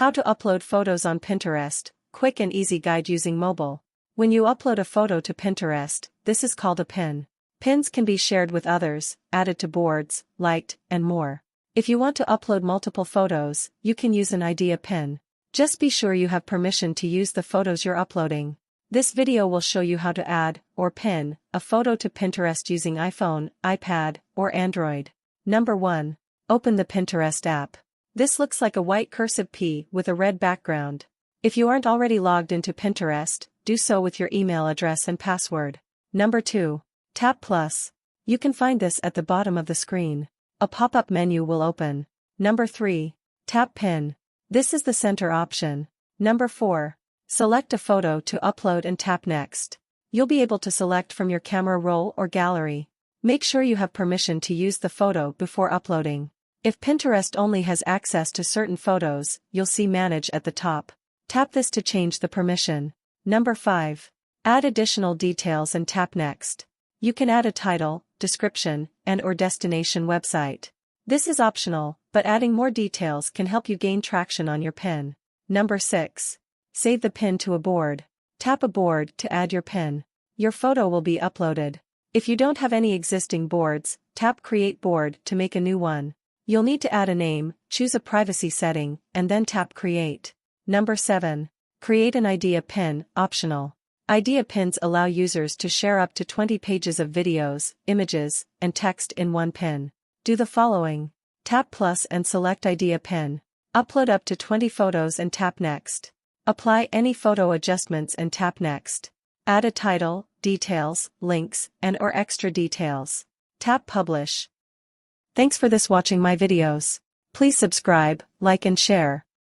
How to upload photos on Pinterest, quick and easy guide using mobile. When you upload a photo to Pinterest, this is called a pin. Pins can be shared with others, added to boards, liked, and more. If you want to upload multiple photos, you can use an idea pin. Just be sure you have permission to use the photos you're uploading. This video will show you how to add, or pin, a photo to Pinterest using iPhone, iPad, or Android. Number 1. Open the Pinterest app. This looks like a white cursive P with a red background. If you aren't already logged into Pinterest, do so with your email address and password. Number 2. Tap plus. You can find this at the bottom of the screen. A pop-up menu will open. Number 3. Tap pin. This is the center option. Number 4. Select a photo to upload and tap next. You'll be able to select from your camera roll or gallery. Make sure you have permission to use the photo before uploading. If Pinterest only has access to certain photos, you'll see Manage at the top. Tap this to change the permission. Number 5. Add additional details and tap Next. You can add a title, description, and/or destination website. This is optional, but adding more details can help you gain traction on your pin. Number 6. Save the pin to a board. Tap a board to add your pin. Your photo will be uploaded. If you don't have any existing boards, tap Create Board to make a new one. You'll need to add a name, choose a privacy setting, and then tap Create. Number 7. Create an idea pin, optional. Idea pins allow users to share up to 20 pages of videos, images, and text in one pin. Do the following. Tap plus and select idea pin. Upload up to 20 photos and tap Next. Apply any photo adjustments and tap Next. Add a title, details, links, and/or extra details. Tap Publish. Thanks for watching my videos. Please subscribe, like and share.